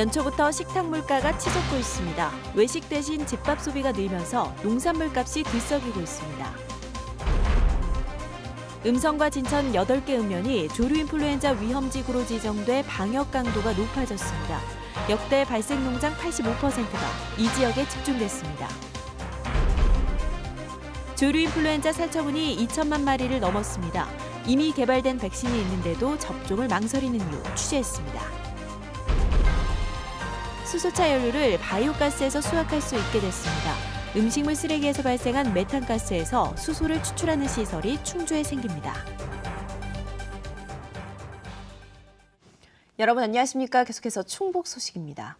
연초부터 식탁 물가가 치솟고 있습니다. 외식 대신 집밥 소비가 늘면서 농산물 값이 들썩이고 있습니다. 음성과 진천 8개 읍면이 조류 인플루엔자 위험지구로 지정돼 방역 강도가 높아졌습니다. 역대 발생 농장 85%가 이 지역에 집중됐습니다. 조류 인플루엔자 살처분이 2천만 마리를 넘었습니다. 이미 개발된 백신이 있는데도 접종을 망설이는 이유 취재했습니다. 수소차 연료를 바이오가스에서 수확할 수 있게 됐습니다. 음식물 쓰레기에서 발생한 메탄가스에서 수소를 추출하는 시설이 충주에 생깁니다. 여러분 안녕하십니까? 계속해서 충북 소식입니다.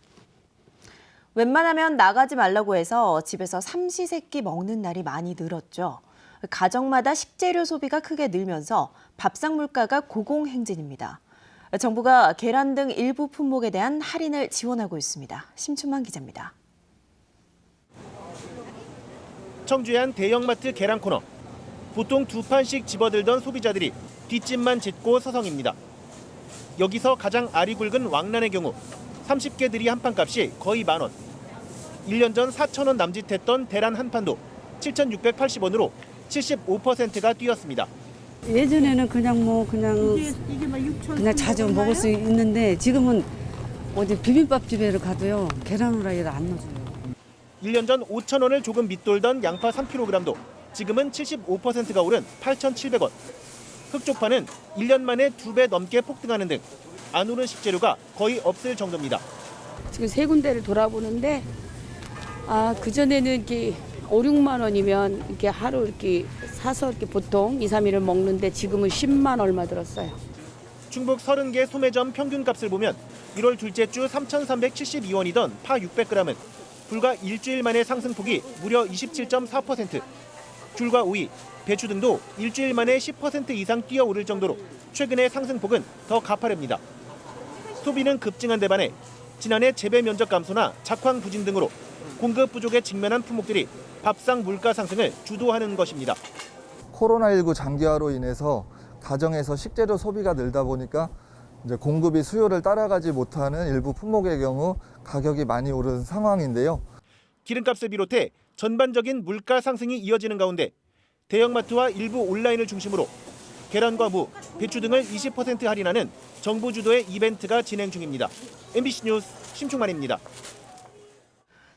웬만하면 나가지 말라고 해서 집에서 삼시세끼 먹는 날이 많이 늘었죠. 가정마다 식재료 소비가 크게 늘면서 밥상 물가가 고공행진입니다. 정부가 계란 등 일부 품목에 대한 할인을 지원하고 있습니다. 심춘만 기자입니다. 청주의 한 대형마트 계란 코너. 보통 2판씩 집어들던 소비자들이 뒷짐만 짓고 서성입니다. 여기서 가장 알이 굵은 왕란의 경우 30개들이 한 판 값이 거의 10,000원. 1년 전 4,000원 남짓했던 대란 한 판도 7,680원으로 75%가 뛰었습니다. 예전에는 그냥 자주 먹을 수 있는데 지금은 어디 비빔밥집에 가도요 계란 후라이를 안 넣어줘요. 1년 전 5,000원을 조금 밑돌던 양파 3kg도 지금은 75%가 오른 8,700원. 흑족파는 1년 만에 2배 넘게 폭등하는 등 안 오른 식재료가 거의 없을 정도입니다. 지금 세 군데를 돌아보는데 그전에는 이렇게 5, 6만 원이면 이렇게 하루 이렇게 사서 이렇게 보통 2, 3일을 먹는데 지금은 10만 얼마 들었어요. 충북 30개 소매점 평균값을 보면 1월 둘째 주 3,372원이던 파 600g은 불과 일주일 만에 상승폭이 무려 27.4%. 귤과 오이, 배추 등도 일주일 만에 10% 이상 뛰어오를 정도로 최근의 상승폭은 더 가파릅니다. 소비는 급증한 데 반해 지난해 재배 면적 감소나 작황 부진 등으로 공급 부족에 직면한 품목들이 밥상 물가 상승을 주도하는 것입니다. 코로나19 장기화로 인해서 가정에서 식재료 소비가 늘다 보니까 이제 공급이 수요를 따라가지 못하는 일부 품목의 경우 가격이 많이 오른 상황인데요. 기름값을 비롯해 전반적인 물가 상승이 이어지는 가운데 대형마트와 일부 온라인을 중심으로 계란과 무, 배추 등을 20% 할인하는 정부 주도의 이벤트가 진행 중입니다. MBC 뉴스 심충만입니다.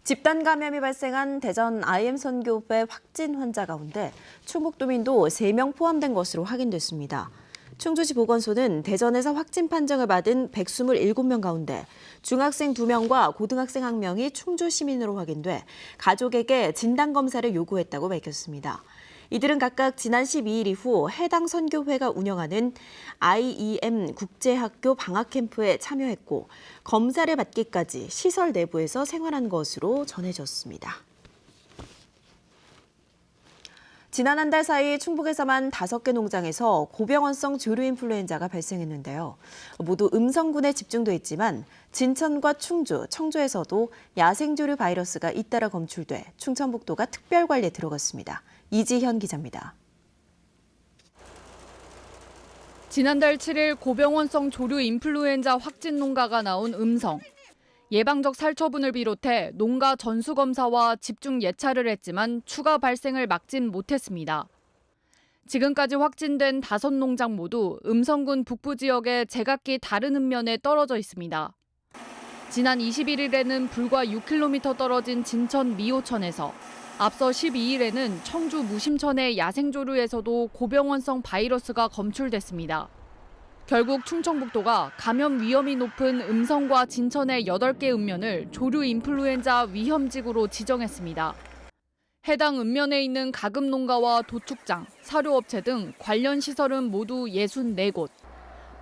집단 감염이 발생한 대전 IM선교회 확진 환자 가운데 충북도민도 3명 포함된 것으로 확인됐습니다. 충주시 보건소는 대전에서 확진 판정을 받은 127명 가운데 중학생 2명과 고등학생 1명이 충주 시민으로 확인돼 가족에게 진단검사를 요구했다고 밝혔습니다. 이들은 각각 지난 12일 이후 해당 선교회가 운영하는 IEM 국제학교 방학캠프에 참여했고 검사를 받기까지 시설 내부에서 생활한 것으로 전해졌습니다. 지난 한 달 사이 충북에서만 5개 농장에서 고병원성 조류 인플루엔자가 발생했는데요. 모두 음성군에 집중돼 있지만 진천과 충주, 청주에서도 야생조류 바이러스가 잇따라 검출돼 충청북도가 특별관리에 들어갔습니다. 이지현 기자입니다. 지난달 7일 고병원성 조류 인플루엔자 확진 농가가 나온 음성. 예방적 살처분을 비롯해 농가 전수검사와 집중 예찰을 했지만 추가 발생을 막진 못했습니다. 지금까지 확진된 5농장 모두 음성군 북부 지역의 제각기 다른 읍면에 떨어져 있습니다. 지난 21일에는 불과 6km 떨어진 진천 미호천에서 앞서 12일에는 청주 무심천의 야생조류에서도 고병원성 바이러스가 검출됐습니다. 결국 충청북도가 감염 위험이 높은 음성과 진천의 8개 읍면을 조류 인플루엔자 위험지구로 지정했습니다. 해당 읍면에 있는 가금 농가와 도축장, 사료업체 등 관련 시설은 모두 64곳.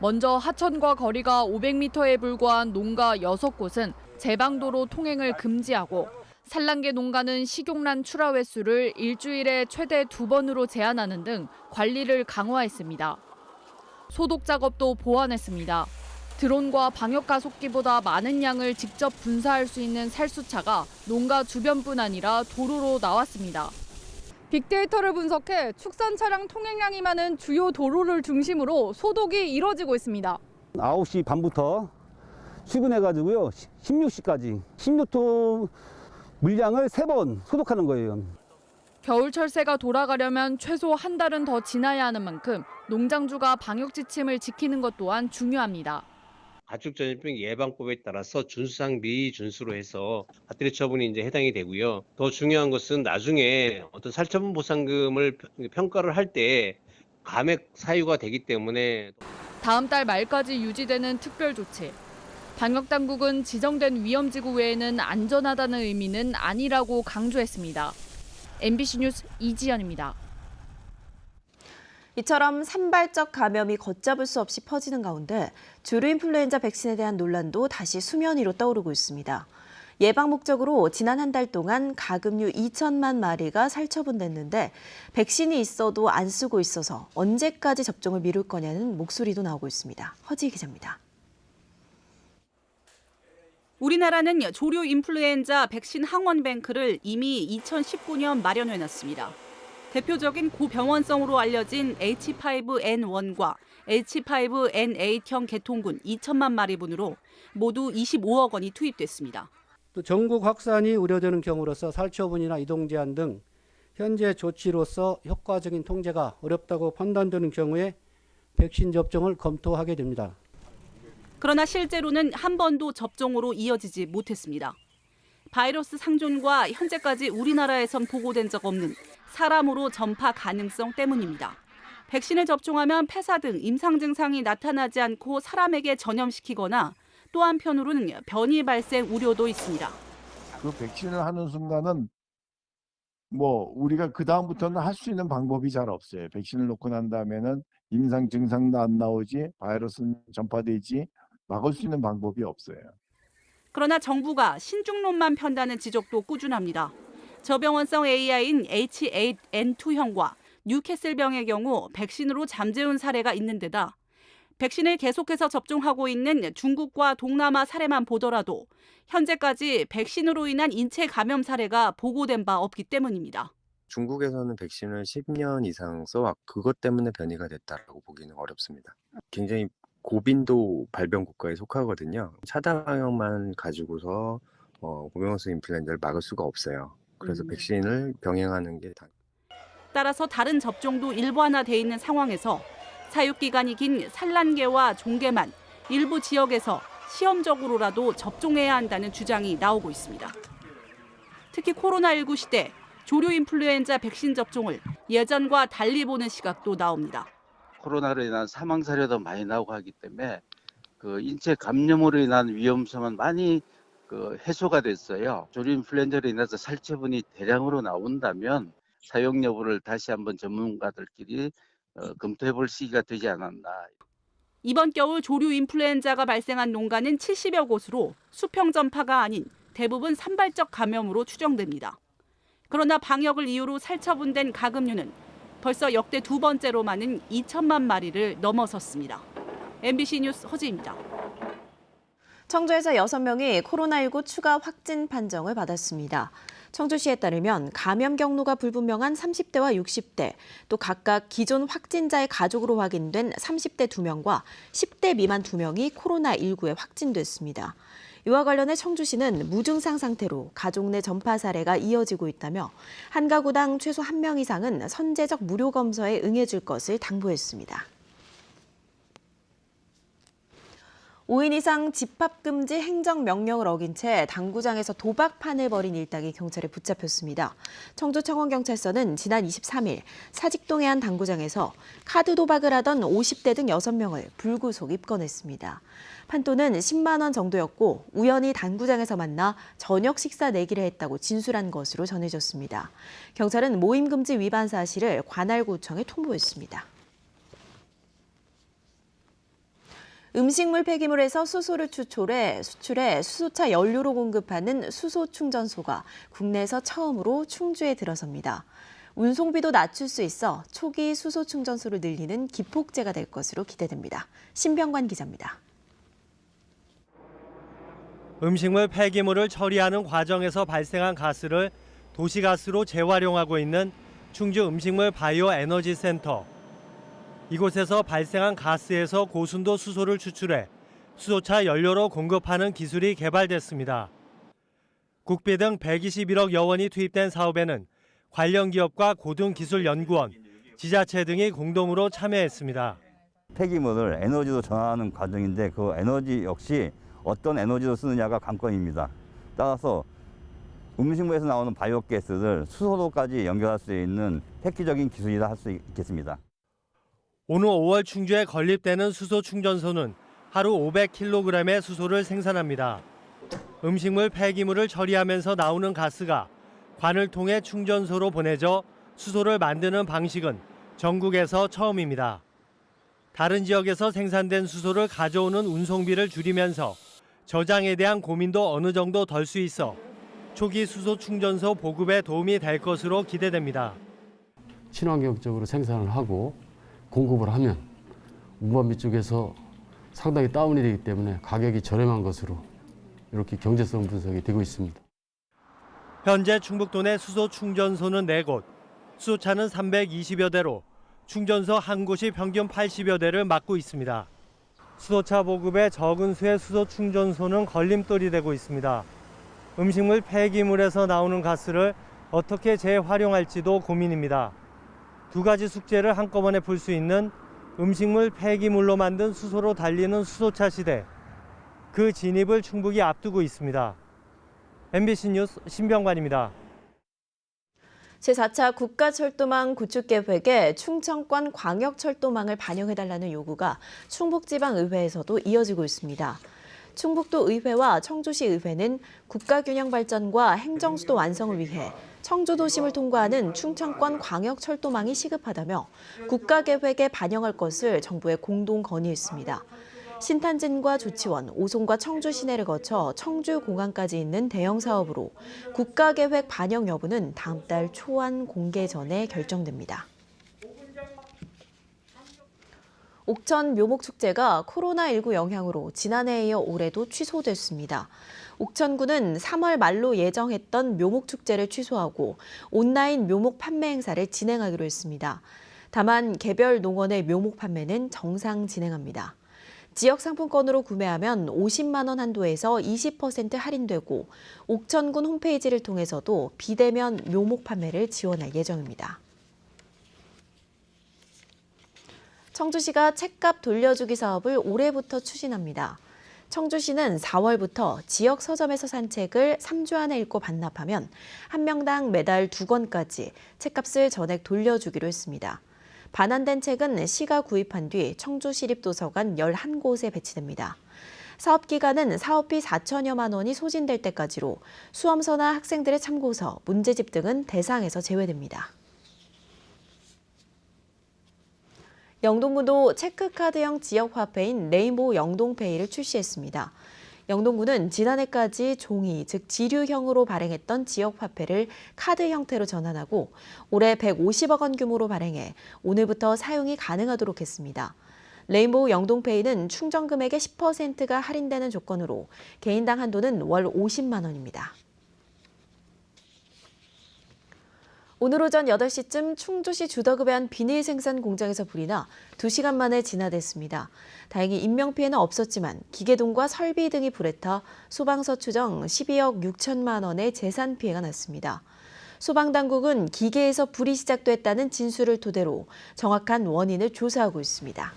먼저 하천과 거리가 500m에 불과한 농가 6곳은 제방도로 통행을 금지하고 산란계 농가는 식용란 출하 횟수를 일주일에 최대 2번으로 제한하는 등 관리를 강화했습니다. 소독 작업도 보완했습니다. 드론과 방역 가속기보다 많은 양을 직접 분사할 수 있는 살수차가 농가 주변뿐 아니라 도로로 나왔습니다. 빅데이터를 분석해 축산 차량 통행량이 많은 주요 도로를 중심으로 소독이 이뤄지고 있습니다. 9시 반부터 출근해가지고요 16시까지 16톤 물량을 3번 소독하는 거예요. 겨울 철새가 돌아가려면 최소 한 달은 더 지나야 하는 만큼 농장주가 방역 지침을 지키는 것 또한 중요합니다. 가축전염병 예방법에 따라서 준수상 미준수로 해서 과태료 처분이 이제 해당이 되고요. 더 중요한 것은 나중에 어떤 살처분 보상금을 평가를 할 때 감액 사유가 되기 때문에 다음 달 말까지 유지되는 특별 조치. 방역 당국은 지정된 위험지구 외에는 안전하다는 의미는 아니라고 강조했습니다. MBC 뉴스 이지연입니다. 이처럼 산발적 감염이 걷잡을 수 없이 퍼지는 가운데 주류 인플루엔자 백신에 대한 논란도 다시 수면 위로 떠오르고 있습니다. 예방 목적으로 지난 한 달 동안 가금류 2천만 마리가 살처분됐는데 백신이 있어도 안 쓰고 있어서 언제까지 접종을 미룰 거냐는 목소리도 나오고 있습니다. 허지희 기자입니다. 우리나라는 조류 인플루엔자 백신 항원뱅크를 이미 2019년 마련해놨습니다. 대표적인 고병원성으로 알려진 H5N1과 H5N8형 개통군 2천만 마리분으로 모두 25억 원이 투입됐습니다. 또 전국 확산이 우려되는 경우로서 살처분이나 이동 제한 등 현재 조치로서 효과적인 통제가 어렵다고 판단되는 경우에 백신 접종을 검토하게 됩니다. 그러나 실제로는 한 번도 접종으로 이어지지 못했습니다. 바이러스 상존과 현재까지 우리나라에선 보고된 적 없는 사람으로 전파 가능성 때문입니다. 백신을 접종하면 폐사 등 임상 증상이 나타나지 않고 사람에게 전염시키거나 또 한편으로는 변이 발생 우려도 있습니다. 그 백신을 하는 순간은 우리가 그 다음부터는 할 수 있는 방법이 잘 없어요. 백신을 놓고 난 다음에는 임상 증상도 안 나오지, 바이러스는 전파되지 막을 수 있는 방법이 없어요. 그러나 정부가 신중론만 편다는 지적도 꾸준합니다. 저병원성 AI인 H8N2형과 뉴캐슬병의 경우 백신으로 잠재운 사례가 있는 데다 백신을 계속해서 접종하고 있는 중국과 동남아 사례만 보더라도 현재까지 백신으로 인한 인체 감염 사례가 보고된 바 없기 때문입니다. 중국에서는 백신을 10년 이상 써왔고 그것 때문에 변이가 됐다고 보기는 어렵습니다. 굉장히 고빈도 발병 국가에 속하거든요. 차단 방역만 가지고서 고병원성 인플루엔자를 막을 수가 없어요. 그래서 백신을 병행하는 게 따라서 다른 접종도 일반화돼 있는 상황에서 사육 기간이 긴 산란계와 종계만 일부 지역에서 시험적으로라도 접종해야 한다는 주장이 나오고 있습니다. 특히 코로나19 시대 조류 인플루엔자 백신 접종을 예전과 달리 보는 시각도 나옵니다. 코로나로 인한 사망 사례도 많이 나오고 하기 때문에 그 인체 감염으로 인한 위험성은 많이 해소가 됐어요. 조류 인플루엔자로 인해서 살처분이 대량으로 나온다면 사용 여부를 다시 한번 전문가들끼리 검토해 볼 시기가 되지 않았나. 이번 겨울 조류 인플루엔자가 발생한 농가는 70여 곳으로 수평 전파가 아닌 대부분 산발적 감염으로 추정됩니다. 그러나 방역을 이유로 살처분된 가금류는 벌써 역대 두 번째로 많은 2천만 마리를 넘어섰습니다. MBC 뉴스 허지입니다. 청주에서 6명이 코로나19 추가 확진 판정을 받았습니다. 청주시에 따르면 감염 경로가 불분명한 30대와 60대, 또 각각 기존 확진자의 가족으로 확인된 30대 2명과 10대 미만 2명이 코로나19에 확진됐습니다. 이와 관련해 청주시는 무증상 상태로 가족 내 전파 사례가 이어지고 있다며 한 가구당 최소 1명 이상은 선제적 무료 검사에 응해줄 것을 당부했습니다. 5인 이상 집합금지 행정명령을 어긴 채 당구장에서 도박판을 벌인 일당이 경찰에 붙잡혔습니다. 청주청원경찰서는 지난 23일 사직동의 한 당구장에서 카드 도박을 하던 50대 등 6명을 불구속 입건했습니다. 판돈은 10만 원 정도였고 우연히 당구장에서 만나 저녁 식사 내기를 했다고 진술한 것으로 전해졌습니다. 경찰은 모임금지 위반 사실을 관할구청에 통보했습니다. 음식물 폐기물에서 수소를 수출해 수소차 연료로 공급하는 수소 충전소가 국내에서 처음으로 충주에 들어섭니다. 운송비도 낮출 수 있어 초기 수소 충전소를 늘리는 기폭제가 될 것으로 기대됩니다. 신병관 기자입니다. 음식물 폐기물을 처리하는 과정에서 발생한 가스를 도시가스로 재활용하고 있는 충주 음식물 바이오 에너지 센터. 이곳에서 발생한 가스에서 고순도 수소를 추출해 수소차 연료로 공급하는 기술이 개발됐습니다. 국비 등 121억여 원이 투입된 사업에는 관련 기업과 고등기술연구원, 지자체 등이 공동으로 참여했습니다. 폐기물을 에너지로 전환하는 과정인데 그 에너지 역시 어떤 에너지로 쓰느냐가 관건입니다. 따라서 음식물에서 나오는 바이오가스를 수소로까지 연결할 수 있는 획기적인 기술이라 할 수 있겠습니다. 오는 5월 충주에 건립되는 수소 충전소는 하루 500kg의 수소를 생산합니다. 음식물 폐기물을 처리하면서 나오는 가스가 관을 통해 충전소로 보내져 수소를 만드는 방식은 전국에서 처음입니다. 다른 지역에서 생산된 수소를 가져오는 운송비를 줄이면서 저장에 대한 고민도 어느 정도 덜 수 있어 초기 수소 충전소 보급에 도움이 될 것으로 기대됩니다. 친환경적으로 생산을 하고 공급을 하면 운반비 쪽에서 상당히 다운이 되기 때문에 가격이 저렴한 것으로 이렇게 경제성 분석이 되고 있습니다. 현재 충북도 내 수소 충전소는 4곳, 수소차는 320여 대로 충전소 한 곳이 평균 80여 대를 맡고 있습니다. 수소차 보급에 적은 수의 수소 충전소는 걸림돌이 되고 있습니다. 음식물 폐기물에서 나오는 가스를 어떻게 재활용할지도 고민입니다. 두 가지 숙제를 한꺼번에 풀 수 있는 음식물 폐기물로 만든 수소로 달리는 수소차 시대. 그 진입을 충북이 앞두고 있습니다. MBC 뉴스 신병관입니다. 제4차 국가철도망 구축 계획에 충청권 광역철도망을 반영해달라는 요구가 충북지방의회에서도 이어지고 있습니다. 충북도 의회와 청주시 의회는 국가균형 발전과 행정수도 완성을 위해 청주도심을 통과하는 충청권 광역철도망이 시급하다며 국가계획에 반영할 것을 정부에 공동 건의했습니다. 신탄진과 조치원, 오송과 청주 시내를 거쳐 청주공항까지 있는 대형 사업으로 국가계획 반영 여부는 다음 달 초안 공개 전에 결정됩니다. 옥천 묘목축제가 코로나19 영향으로 지난해에 이어 올해도 취소됐습니다. 옥천구는 3월 말로 예정했던 묘목축제를 취소하고 온라인 묘목 판매 행사를 진행하기로 했습니다. 다만 개별 농원의 묘목 판매는 정상 진행합니다. 지역 상품권으로 구매하면 50만 원 한도에서 20% 할인되고 옥천군 홈페이지를 통해서도 비대면 묘목 판매를 지원할 예정입니다. 청주시가 책값 돌려주기 사업을 올해부터 추진합니다. 청주시는 4월부터 지역 서점에서 산 책을 3주 안에 읽고 반납하면 한 명당 매달 2권까지 책값을 전액 돌려주기로 했습니다. 반환된 책은 시가 구입한 뒤 청주시립도서관 11곳에 배치됩니다. 사업기간은 사업비 4천여만 원이 소진될 때까지로 수험서나 학생들의 참고서, 문제집 등은 대상에서 제외됩니다. 영동구도 체크카드형 지역화폐인 레인보우 영동페이를 출시했습니다. 영동구는 지난해까지 종이, 즉 지류형으로 발행했던 지역화폐를 카드 형태로 전환하고 올해 150억 원 규모로 발행해 오늘부터 사용이 가능하도록 했습니다. 레인보우 영동페이는 충전 금액의 10%가 할인되는 조건으로 개인당 한도는 월 50만 원입니다. 오늘 오전 8시쯤 충주시 주덕읍의 한 비닐 생산 공장에서 불이 나 2시간 만에 진화됐습니다. 다행히 인명피해는 없었지만 기계동과 설비 등이 불에 타 소방서 추정 12억 6천만 원의 재산 피해가 났습니다. 소방당국은 기계에서 불이 시작됐다는 진술을 토대로 정확한 원인을 조사하고 있습니다.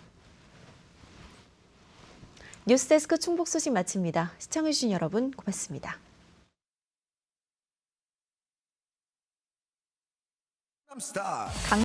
뉴스데스크 충북 소식 마칩니다. 시청해주신 여러분 고맙습니다.